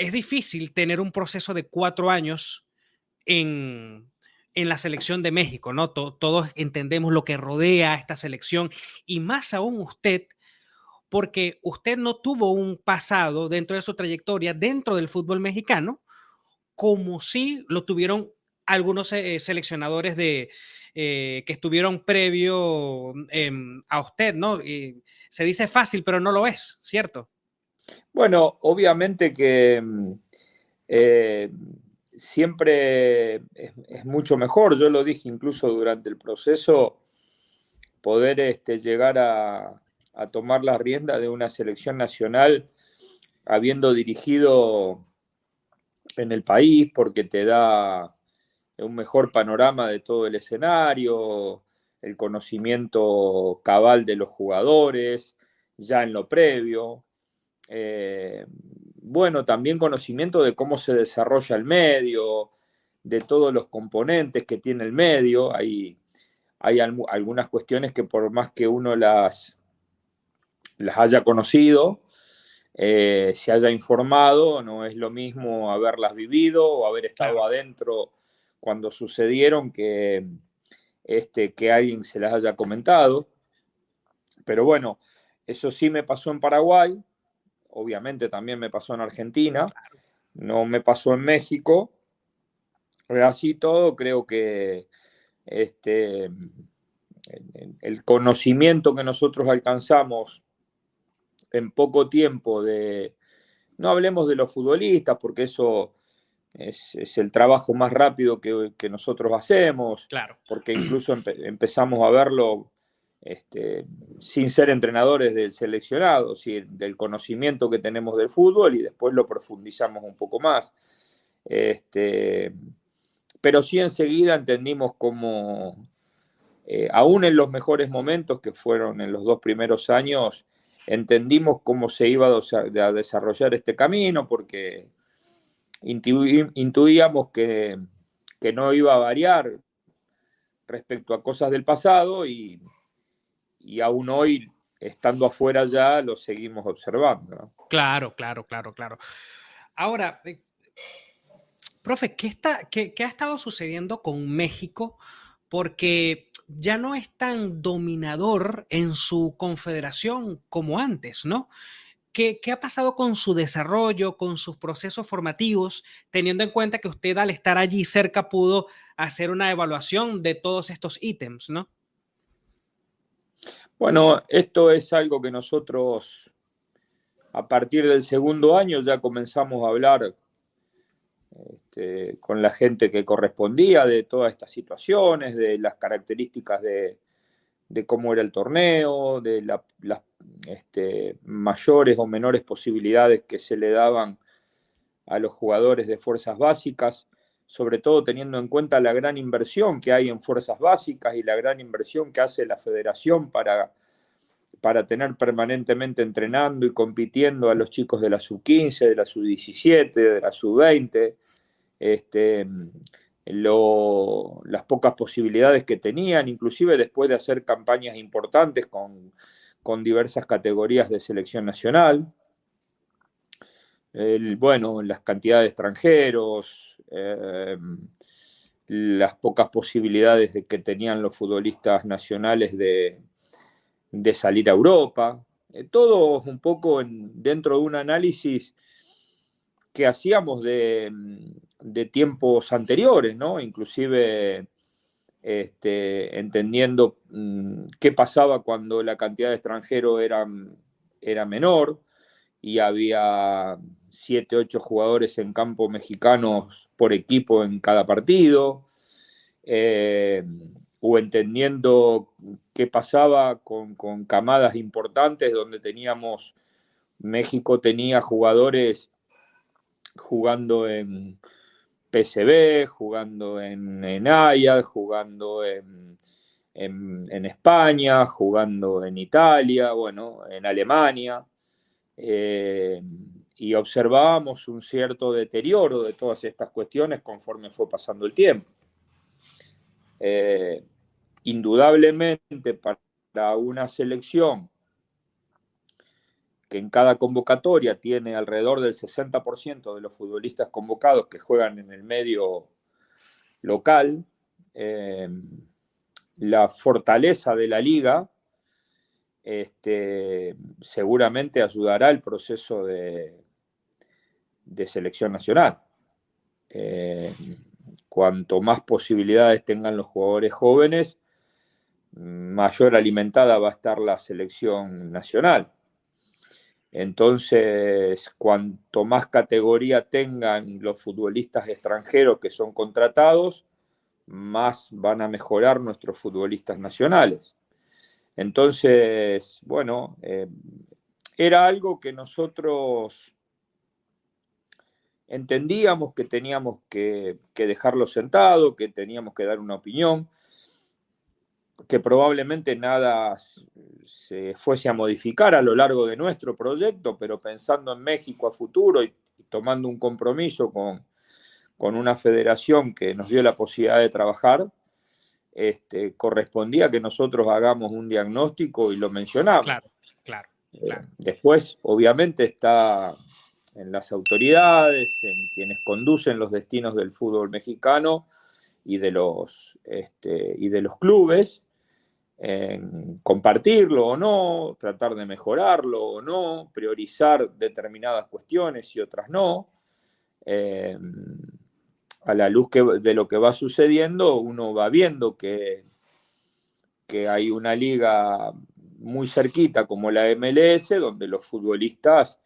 es difícil tener un proceso de 4 años en, en la selección de México, ¿no? Todos entendemos lo que rodea a esta selección y más aún usted, porque usted no tuvo un pasado dentro de su trayectoria dentro del fútbol mexicano, como sí lo tuvieron algunos seleccionadores que estuvieron previo a usted, ¿no? Se dice fácil, pero no lo es, ¿cierto? Bueno, obviamente que eh, siempre es mucho mejor, yo lo dije incluso durante el proceso, poder llegar a tomar la rienda de una selección nacional habiendo dirigido en el país, porque te da un mejor panorama de todo el escenario, el conocimiento cabal de los jugadores, ya en lo previo. Bueno, también conocimiento de cómo se desarrolla el medio, de todos los componentes que tiene el medio. Hay algunas cuestiones que por más que uno las haya conocido, se haya informado, no es lo mismo haberlas vivido o haber estado Claro. adentro cuando sucedieron que alguien se las haya comentado. Pero bueno, eso sí me pasó en Paraguay, obviamente también me pasó en Argentina, no me pasó en México. Así todo, creo que el conocimiento que nosotros alcanzamos en poco tiempo no hablemos de los futbolistas, porque eso es el trabajo más rápido que nosotros hacemos, Claro. porque incluso empezamos a verlo sin ser entrenadores del seleccionado, ¿sí? Del conocimiento que tenemos del fútbol y después lo profundizamos un poco más. Pero sí enseguida entendimos cómo, aún en los mejores momentos, que fueron en los 2 primeros años, entendimos cómo se iba a desarrollar este camino, porque intuíamos que no iba a variar respecto a cosas del pasado y aún hoy, estando afuera ya, lo seguimos observando, ¿no? Claro, claro, claro, claro. Ahora, profe, ¿qué ha estado sucediendo con México? Porque ya no es tan dominador en su confederación como antes, ¿no? ¿Qué ha pasado con su desarrollo, con sus procesos formativos, teniendo en cuenta que usted al estar allí cerca pudo hacer una evaluación de todos estos ítems, ¿no? Bueno, esto es algo que nosotros a partir del segundo año ya comenzamos a hablar con la gente que correspondía de todas estas situaciones, de las características de cómo era el torneo, de las mayores o menores posibilidades que se le daban a los jugadores de fuerzas básicas, sobre todo teniendo en cuenta la gran inversión que hay en fuerzas básicas y la gran inversión que hace la federación para tener permanentemente entrenando y compitiendo a los chicos de la sub-15, de la sub-17, de la sub-20, las pocas posibilidades que tenían, inclusive después de hacer campañas importantes con diversas categorías de selección nacional. Bueno, las cantidades de extranjeros, las pocas posibilidades que tenían los futbolistas nacionales de salir a Europa, todo un poco dentro de un análisis que hacíamos de tiempos anteriores, ¿no? Inclusive entendiendo qué pasaba cuando la cantidad de extranjeros era menor y había 7, 8 jugadores en campo mexicanos por equipo en cada partido, o entendiendo qué pasaba con camadas importantes donde México tenía jugadores jugando en PSV, jugando en Ajax, jugando en España, jugando en Italia, bueno, en Alemania, eh, y observábamos un cierto deterioro de todas estas cuestiones conforme fue pasando el tiempo. Eh, Indudablemente para una selección que en cada convocatoria tiene alrededor del 60% de los futbolistas convocados que juegan en el medio local, la fortaleza de la liga seguramente ayudará al proceso de selección nacional. Cuanto más posibilidades tengan los jugadores jóvenes, mayor alimentada va a estar la selección nacional. Entonces, cuanto más categoría tengan los futbolistas extranjeros que son contratados, más van a mejorar nuestros futbolistas nacionales. Entonces, bueno, era algo que nosotros entendíamos que teníamos que dejarlo sentado, que teníamos que dar una opinión, que probablemente nada se fuese a modificar a lo largo de nuestro proyecto, pero pensando en México a futuro y tomando un compromiso con una federación que nos dio la posibilidad de trabajar, correspondía que nosotros hagamos un diagnóstico y lo mencionamos. Claro, claro, claro. Después, obviamente, está en las autoridades, en quienes conducen los destinos del fútbol mexicano y de los clubes, en compartirlo o no, tratar de mejorarlo o no, priorizar determinadas cuestiones y otras no. A la luz de lo que va sucediendo, uno va viendo que hay una liga muy cerquita como la MLS, donde los futbolistas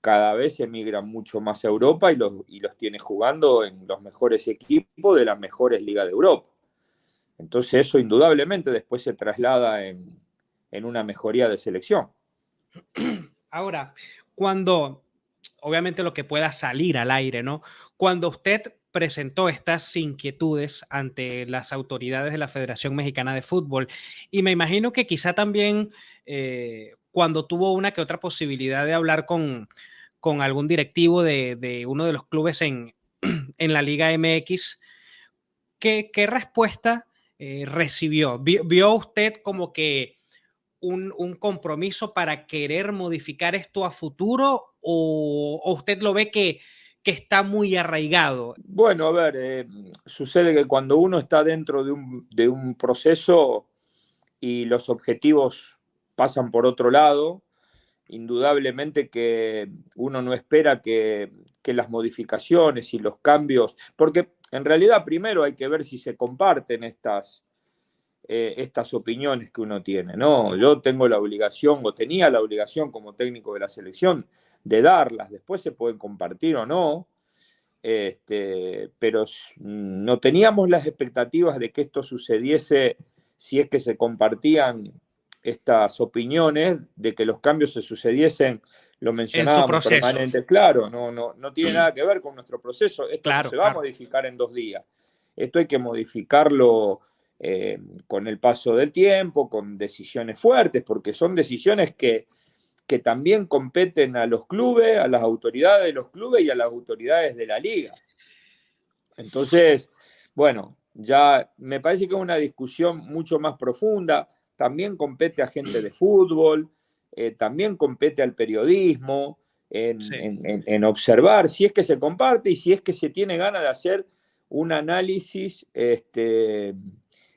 cada vez emigran mucho más a Europa y los tiene jugando en los mejores equipos de las mejores ligas de Europa. Entonces eso indudablemente después se traslada en una mejoría de selección. Ahora, cuando, obviamente lo que pueda salir al aire, ¿no? Cuando usted presentó estas inquietudes ante las autoridades de la Federación Mexicana de Fútbol, y me imagino que quizá también cuando tuvo una que otra posibilidad de hablar con algún directivo de uno de los clubes en la Liga MX, ¿qué respuesta recibió? ¿Vio usted como que un compromiso para querer modificar esto a futuro o usted lo ve que está muy arraigado? Bueno, a ver, sucede que cuando uno está dentro de un proceso y los objetivos pasan por otro lado, indudablemente que uno no espera que las modificaciones y los cambios, porque en realidad primero hay que ver si se comparten estas opiniones que uno tiene, ¿no? Yo tengo la obligación, o tenía la obligación como técnico de la selección, de darlas, después se pueden compartir o no, pero no teníamos las expectativas de que esto sucediese si es que se compartían estas opiniones, de que los cambios se sucediesen, lo En su mencionábamos proceso. permanente, claro, no tiene nada que ver con nuestro proceso, esto no Claro, se va a claro. modificar en 2 días, esto hay que modificarlo con el paso del tiempo, con decisiones fuertes, porque son decisiones que también competen a los clubes, a las autoridades de los clubes y a las autoridades de la liga. Entonces, bueno, ya me parece que es una discusión mucho más profunda, también compete a gente de fútbol, también compete al periodismo, Sí. en observar si es que se comparte y si es que se tiene ganas de hacer un análisis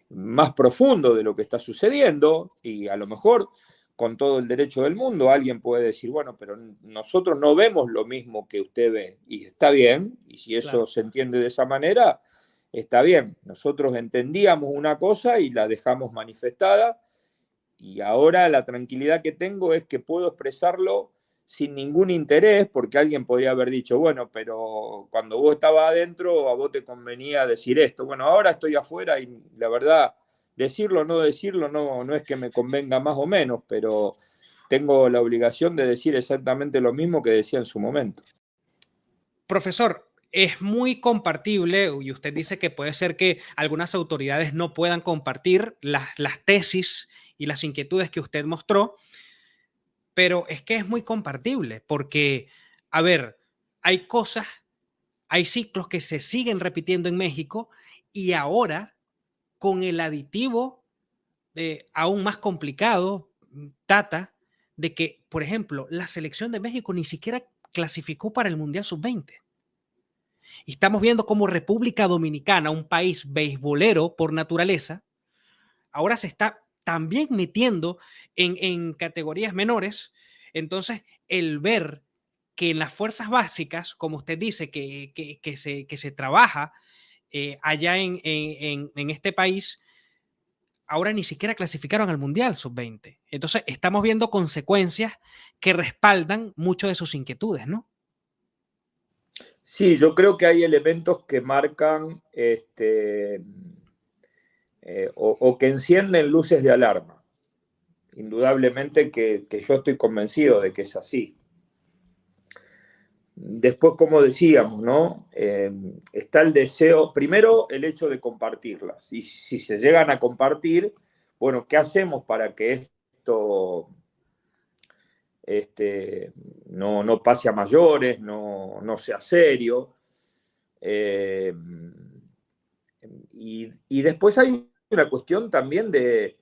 más profundo de lo que está sucediendo y a lo mejor con todo el derecho del mundo alguien puede decir, bueno, pero nosotros no vemos lo mismo que usted ve y está bien, y si eso Claro. se entiende de esa manera, está bien. Nosotros entendíamos una cosa y la dejamos manifestada y ahora la tranquilidad que tengo es que puedo expresarlo sin ningún interés, porque alguien podría haber dicho, bueno, pero cuando vos estabas adentro, a vos te convenía decir esto. Bueno, ahora estoy afuera y la verdad, decirlo o no decirlo no es que me convenga más o menos, pero tengo la obligación de decir exactamente lo mismo que decía en su momento. Profesor, es muy compartible, y usted dice que puede ser que algunas autoridades no puedan compartir las tesis y las inquietudes que usted mostró, pero es que es muy compartible porque, a ver, hay cosas, hay ciclos que se siguen repitiendo en México y ahora con el aditivo aún más complicado, Tata, de que, por ejemplo, la selección de México ni siquiera clasificó para el Mundial Sub-20. Y estamos viendo cómo República Dominicana, un país beisbolero por naturaleza, ahora se está también metiendo en categorías menores. Entonces, el ver que en las fuerzas básicas, como usted dice, que se trabaja allá en este país, ahora ni siquiera clasificaron al Mundial Sub-20. Entonces, estamos viendo consecuencias que respaldan mucho de sus inquietudes, ¿no? Sí, yo creo que hay elementos que marcan o que encienden luces de alarma. Indudablemente que yo estoy convencido de que es así. Después, como decíamos, ¿no? Está el deseo, primero el hecho de compartirlas. Y si se llegan a compartir, bueno, ¿qué hacemos para que esto no pase a mayores, no sea serio? Y después hay una cuestión también de,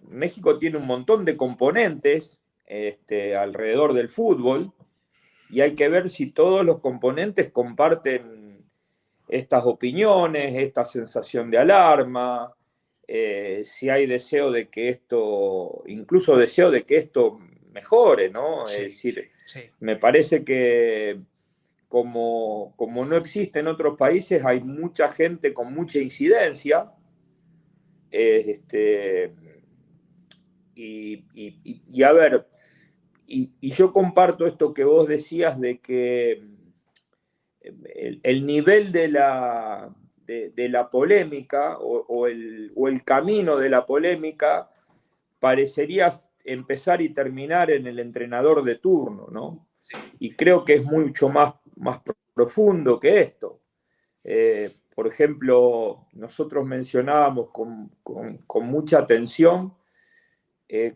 México tiene un montón de componentes alrededor del fútbol y hay que ver si todos los componentes comparten estas opiniones, esta sensación de alarma, si hay deseo de que esto, incluso deseo de que esto mejore, ¿no? Sí, Es decir, sí. me parece que como no existe en otros países, hay mucha gente con mucha incidencia. Este, y a ver, y yo comparto esto que vos decías de que el nivel de la polémica o el camino de la polémica parecería empezar y terminar en el entrenador de turno, ¿no? Y creo que es mucho más profundo que esto. Por ejemplo, nosotros mencionábamos con mucha atención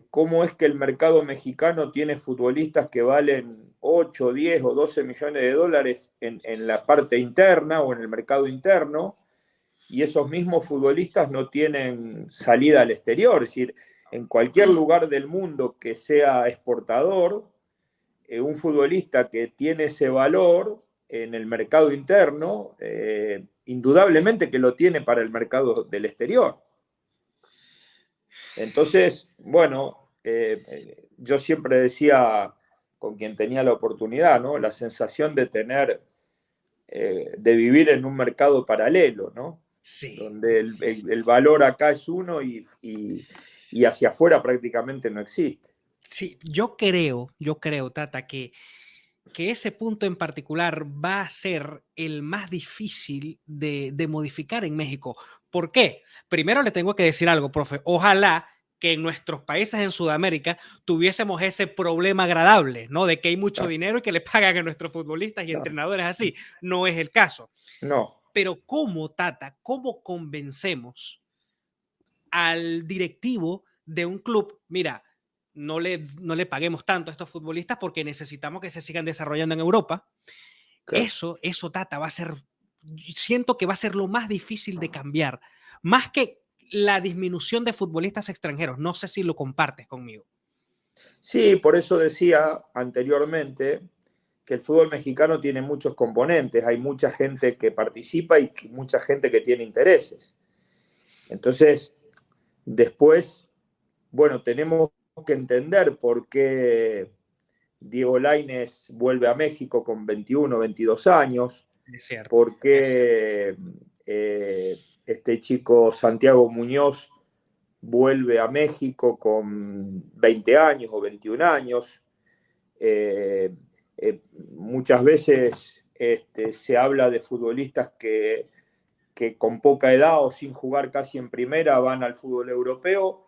cómo es que el mercado mexicano tiene futbolistas que valen 8, 10 o 12 millones de dólares en la parte interna o en el mercado interno, y esos mismos futbolistas no tienen salida al exterior. Es decir, en cualquier lugar del mundo que sea exportador, un futbolista que tiene ese valor en el mercado interno, indudablemente que lo tiene para el mercado del exterior. Entonces, bueno, yo siempre decía con quien tenía la oportunidad, ¿no? La sensación de tener, de vivir en un mercado paralelo, ¿no? Sí. Donde el valor acá es uno y hacia afuera prácticamente no existe. Sí, yo creo, Tata, que ese punto en particular va a ser el más difícil de modificar en México. ¿Por qué? Primero le tengo que decir algo, profe. Ojalá que en nuestros países en Sudamérica tuviésemos ese problema agradable, ¿no? De que hay mucho No, dinero y que le pagan a nuestros futbolistas y no, entrenadores así. No es el caso. no. Pero ¿cómo, Tata? ¿Cómo convencemos al directivo de un club? Mira, no le paguemos tanto a estos futbolistas porque necesitamos que se sigan desarrollando en Europa. Claro. Eso, Tata, va a ser, siento que va a ser lo más difícil de cambiar, más que la disminución de futbolistas extranjeros. No sé si lo compartes conmigo. Sí, por eso decía anteriormente que el fútbol mexicano tiene muchos componentes, hay mucha gente que participa y mucha gente que tiene intereses. Entonces, después, bueno, tenemos que entender por qué Diego Lainez vuelve a México con 21, 22 años, Es cierto, por es cierto. qué este chico Santiago Muñoz vuelve a México con 20 años o 21 años. Eh, Muchas veces se habla de futbolistas que con poca edad o sin jugar casi en primera van al fútbol europeo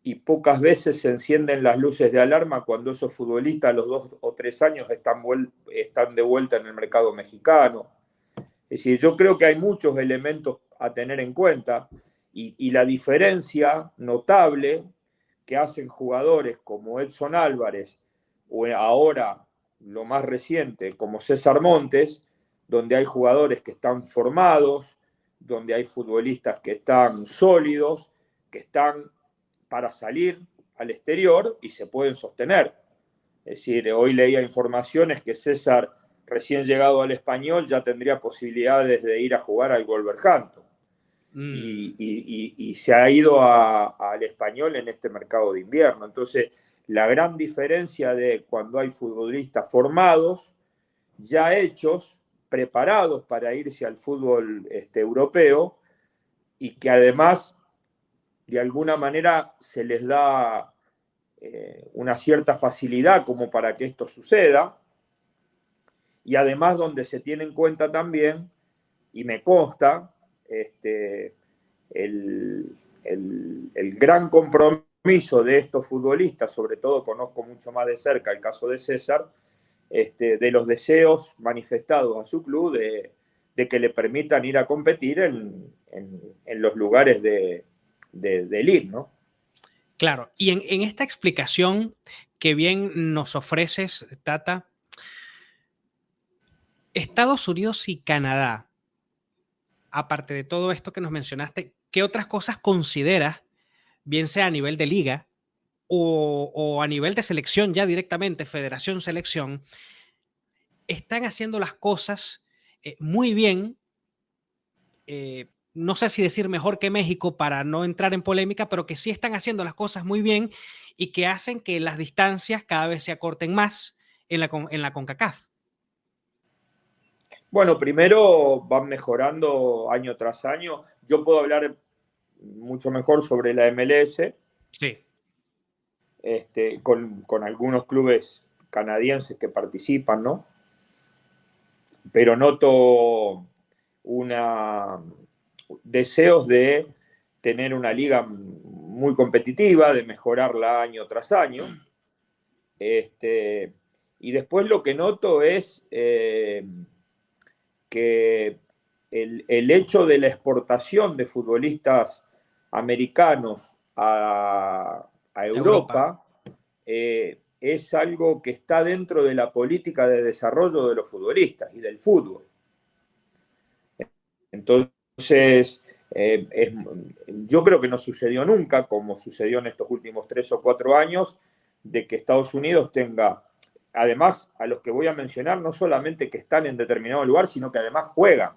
y pocas veces se encienden las luces de alarma cuando esos futbolistas a los 2 o 3 años están de vuelta en el mercado mexicano. Es decir, yo creo que hay muchos elementos a tener en cuenta y la diferencia notable que hacen jugadores como Edson Álvarez o ahora lo más reciente como César Montes, donde hay jugadores que están formados, donde hay futbolistas que están sólidos, que están para salir, al exterior y se pueden sostener. Es decir, hoy leía informaciones que César, recién llegado al Español, ya tendría posibilidades de ir a jugar al Wolverhampton. Y se ha ido al Español en este mercado de invierno. Entonces, la gran diferencia de cuando hay futbolistas formados, ya hechos, preparados para irse al fútbol europeo, y que además, de alguna manera, se les da una cierta facilidad como para que esto suceda, y además donde se tiene en cuenta también, y me consta, el gran compromiso de estos futbolistas, sobre todo conozco mucho más de cerca el caso de César, de los deseos manifestados a su club de que le permitan ir a competir en los lugares de elite, ¿no? Claro, y en esta explicación que bien nos ofreces, Tata, Estados Unidos y Canadá, aparte de todo esto que nos mencionaste, ¿qué otras cosas consideras, bien sea a nivel de liga o a nivel de selección ya directamente, federación, selección, están haciendo las cosas muy bien? No sé si decir mejor que México para no entrar en polémica, pero que sí están haciendo las cosas muy bien y que hacen que las distancias cada vez se acorten más en la CONCACAF. Bueno, primero van mejorando año tras año. Yo puedo hablar mucho mejor sobre la MLS, Sí. con algunos clubes canadienses que participan, ¿no? Pero noto deseos de tener una liga muy competitiva, de mejorarla año tras año. Y después lo que noto es que el hecho de la exportación de futbolistas americanos a Europa es algo que está dentro de la política de desarrollo de los futbolistas y del fútbol. Entonces, yo creo que no sucedió nunca, como sucedió en estos últimos 3 o 4 años, de que Estados Unidos tenga, además, a los que voy a mencionar, no solamente que están en determinado lugar, sino que además juegan,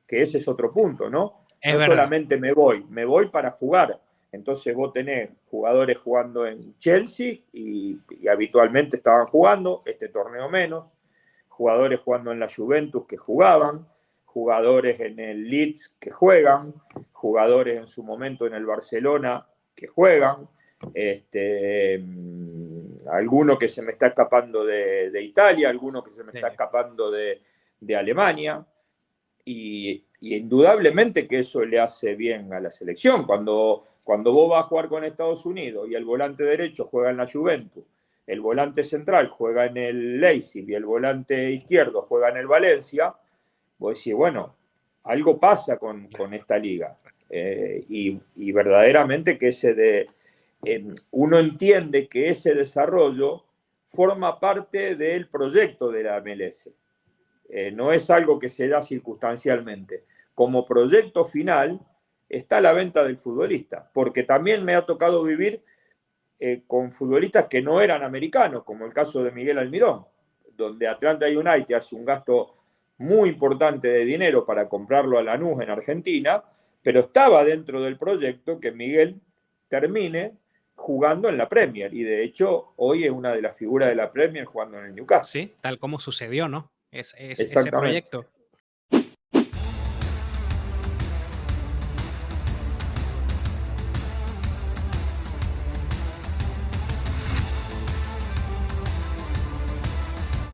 que ese es otro punto, ¿no? Es No verdad. solamente me voy para jugar. Entonces vos tenés jugadores jugando en Chelsea y habitualmente estaban jugando, este torneo menos, jugadores jugando en la Juventus que jugaban, jugadores en el Leeds que juegan, jugadores en su momento en el Barcelona que juegan, alguno que se me está escapando de Italia, alguno que se me está escapando de Alemania, y indudablemente que eso le hace bien a la selección. Cuando vos vas a jugar con Estados Unidos y el volante derecho juega en la Juventus, el volante central juega en el Leipzig y el volante izquierdo juega en el Valencia, vos decís, bueno, algo pasa con esta liga. Y verdaderamente que uno entiende que ese desarrollo forma parte del proyecto de la MLS. No es algo que se da circunstancialmente. Como proyecto final está la venta del futbolista, porque también me ha tocado vivir con futbolistas que no eran americanos, como el caso de Miguel Almirón, donde Atlanta United hace un gasto muy importante de dinero para comprarlo a Lanús en Argentina, pero estaba dentro del proyecto que Miguel termine jugando en la Premier, y de hecho hoy es una de las figuras de la Premier jugando en el Newcastle. Sí, tal como sucedió, ¿no? Ese Exactamente. proyecto.